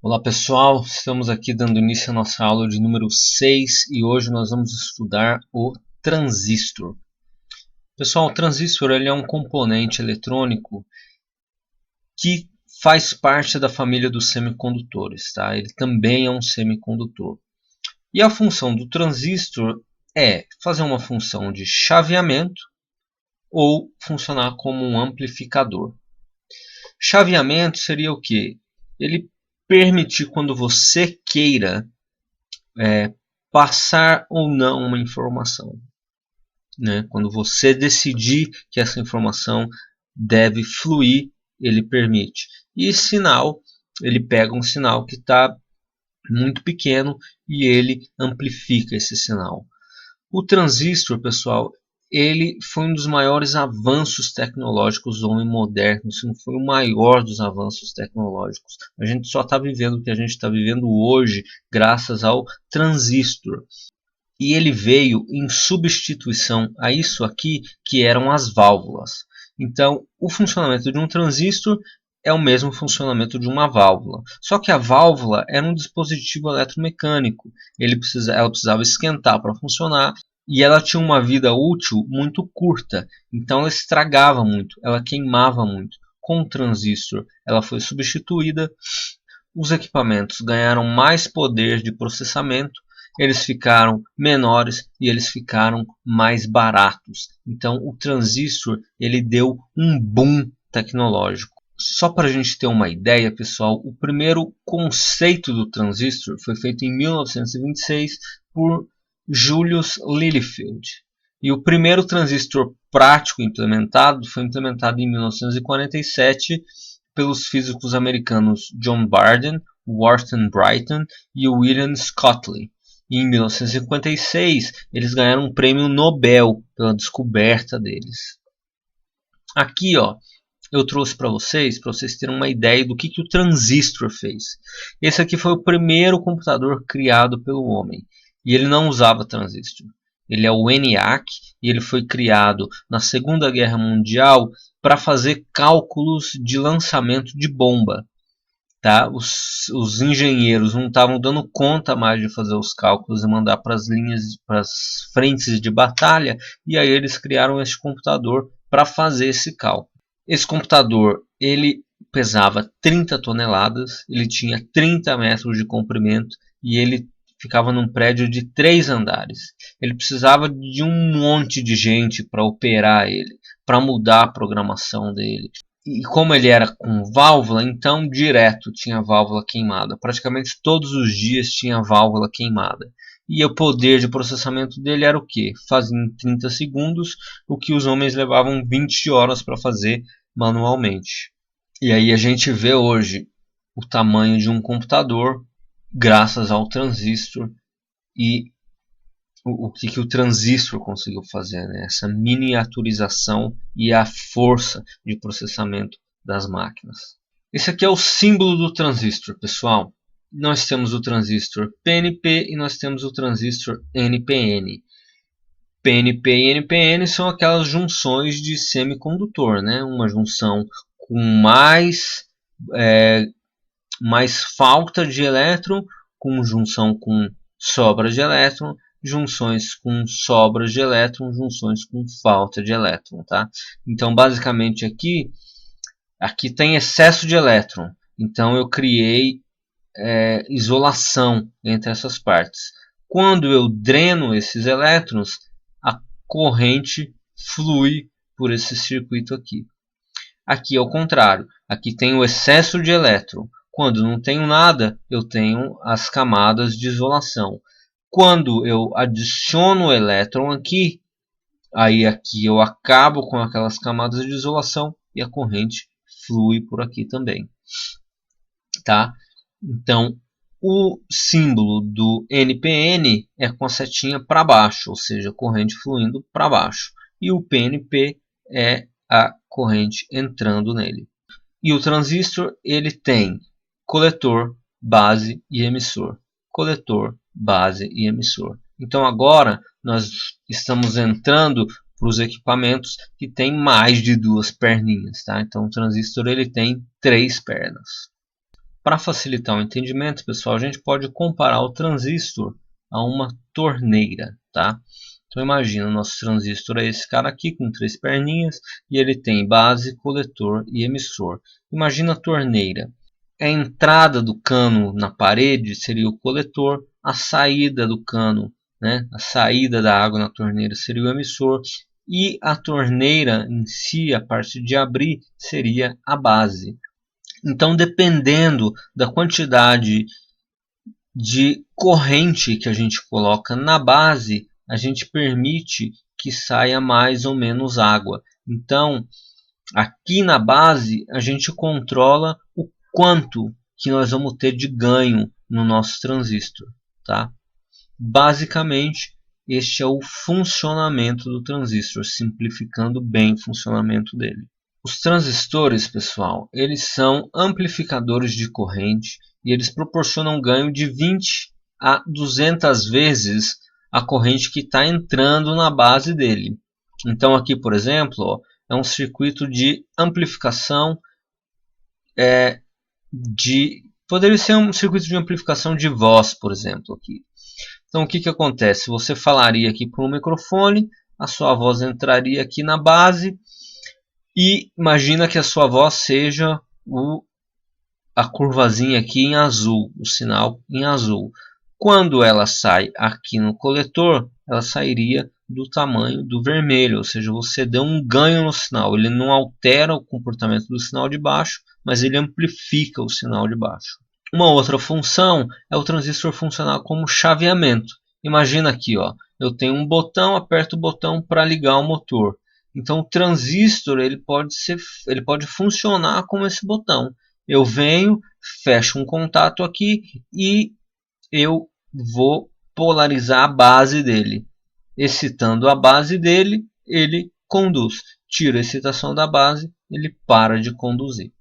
Olá pessoal, estamos aqui dando início à nossa aula de número 6 e hoje nós vamos estudar o transistor. Pessoal, o transistor ele é um componente eletrônico que faz parte da família dos semicondutores, tá? Ele também é um semicondutor. E a função do transistor é fazer uma função de chaveamento ou funcionar como um amplificador. Chaveamento seria o quê? Ele permitir quando você queira passar ou não uma informação, né? Quando você decidir que essa informação deve fluir, ele permite. E sinal, ele pega um sinal que está muito pequeno e ele amplifica esse sinal. O transistor, pessoal, ele foi um dos maiores avanços tecnológicos do homem moderno, se não foi o maior dos avanços tecnológicos. A gente só está vivendo o que a gente está vivendo hoje graças ao transistor. E ele veio em substituição a isso aqui, que eram as válvulas. Então, o funcionamento de um transistor é o mesmo funcionamento de uma válvula. Só que a válvula era um dispositivo eletromecânico. Ela precisava esquentar para funcionar e ela tinha uma vida útil muito curta. Então ela estragava muito, ela queimava muito. Com o transistor ela foi substituída. Os equipamentos ganharam mais poder de processamento, eles ficaram menores e eles ficaram mais baratos. Então o transistor ele deu um boom tecnológico. Só para a gente ter uma ideia, pessoal, o primeiro conceito do transistor foi feito em 1926 por Julius Lilienfeld. E o primeiro transistor prático implementado foi implementado em 1947 pelos físicos americanos John Barden, Wharton Brighton e William Scottly. E em 1956 eles ganharam um prêmio Nobel pela descoberta deles. Aqui, ó, eu trouxe para vocês terem uma ideia do que o transistor fez. Esse aqui foi o primeiro computador criado pelo homem. E ele não usava transistor. Ele é o ENIAC e ele foi criado na Segunda Guerra Mundial para fazer cálculos de lançamento de bomba. Tá? Os engenheiros não estavam dando conta mais de fazer os cálculos e mandar para as linhas, para as frentes de batalha, e aí eles criaram esse computador para fazer esse cálculo. Esse computador ele pesava 30 toneladas, ele tinha 30 metros de comprimento e ele ficava num prédio de 3 andares. Ele precisava de um monte de gente para operar ele, para mudar a programação dele. E como ele era com válvula, então direto tinha válvula queimada. Praticamente todos os dias tinha válvula queimada. E o poder de processamento dele era o quê? Fazia em 30 segundos o que os homens levavam 20 horas para fazer manualmente. E aí a gente vê hoje o tamanho de um computador graças ao transistor e o que o transistor conseguiu fazer, né? Essa miniaturização e a força de processamento das máquinas. Esse aqui é o símbolo do transistor, pessoal. Nós temos o transistor PNP e nós temos o transistor NPN. PNP e NPN são aquelas junções de semicondutor, né? Uma junção com mais falta de elétron, com junção com sobra de elétron, junções com sobras de elétron, junções com falta de elétron, tá? Então, basicamente aqui tem excesso de elétron. Então, eu criei isolação entre essas partes. Quando eu dreno esses elétrons, a corrente flui por esse circuito aqui. Aqui é o contrário. Aqui tem o excesso de elétron. Quando não tenho nada, eu tenho as camadas de isolação. Quando eu adiciono o elétron aqui, aí aqui eu acabo com aquelas camadas de isolação e a corrente flui por aqui também. Tá? Então, o símbolo do NPN é com a setinha para baixo, ou seja, corrente fluindo para baixo. E o PNP é a corrente entrando nele. E o transistor ele tem coletor, base e emissor. Coletor, base e emissor. Então agora nós estamos entrando para os equipamentos que têm mais de duas perninhas. Tá? Então o transistor ele tem 3 pernas. Para facilitar o entendimento, pessoal, a gente pode comparar o transistor a uma torneira, tá? Então imagina, o nosso transistor é esse cara aqui com 3 perninhas e ele tem base, coletor e emissor. Imagina a torneira. A entrada do cano na parede seria o coletor, a saída do cano, né, a saída da água na torneira seria o emissor e a torneira em si, a parte de abrir, seria a base. Então, dependendo da quantidade de corrente que a gente coloca na base, a gente permite que saia mais ou menos água. Então, aqui na base, a gente controla o quanto que nós vamos ter de ganho no nosso transistor, tá? Basicamente, este é o funcionamento do transistor, simplificando bem o funcionamento dele. Os transistores, pessoal, eles são amplificadores de corrente e eles proporcionam ganho de 20 a 200 vezes a corrente que está entrando na base dele. Então aqui, por exemplo, ó, é um circuito de amplificação poderia ser um circuito de amplificação de voz, por exemplo, aqui. Então o que acontece? Você falaria aqui por um microfone, a sua voz entraria aqui na base e imagina que a sua voz seja a curvazinha aqui em azul, o sinal em azul. Quando ela sai aqui no coletor, ela sairia do tamanho do vermelho, ou seja, você deu um ganho no sinal. Ele não altera o comportamento do sinal de baixo, mas ele amplifica o sinal de baixo. Uma outra função é o transistor funcionar como chaveamento. Imagina aqui, ó, eu tenho um botão, aperto o botão para ligar o motor. Então o transistor ele pode funcionar como esse botão. Eu venho, fecho um contato aqui e eu vou polarizar a base dele. Excitando a base dele, ele conduz. Tiro a excitação da base, ele para de conduzir.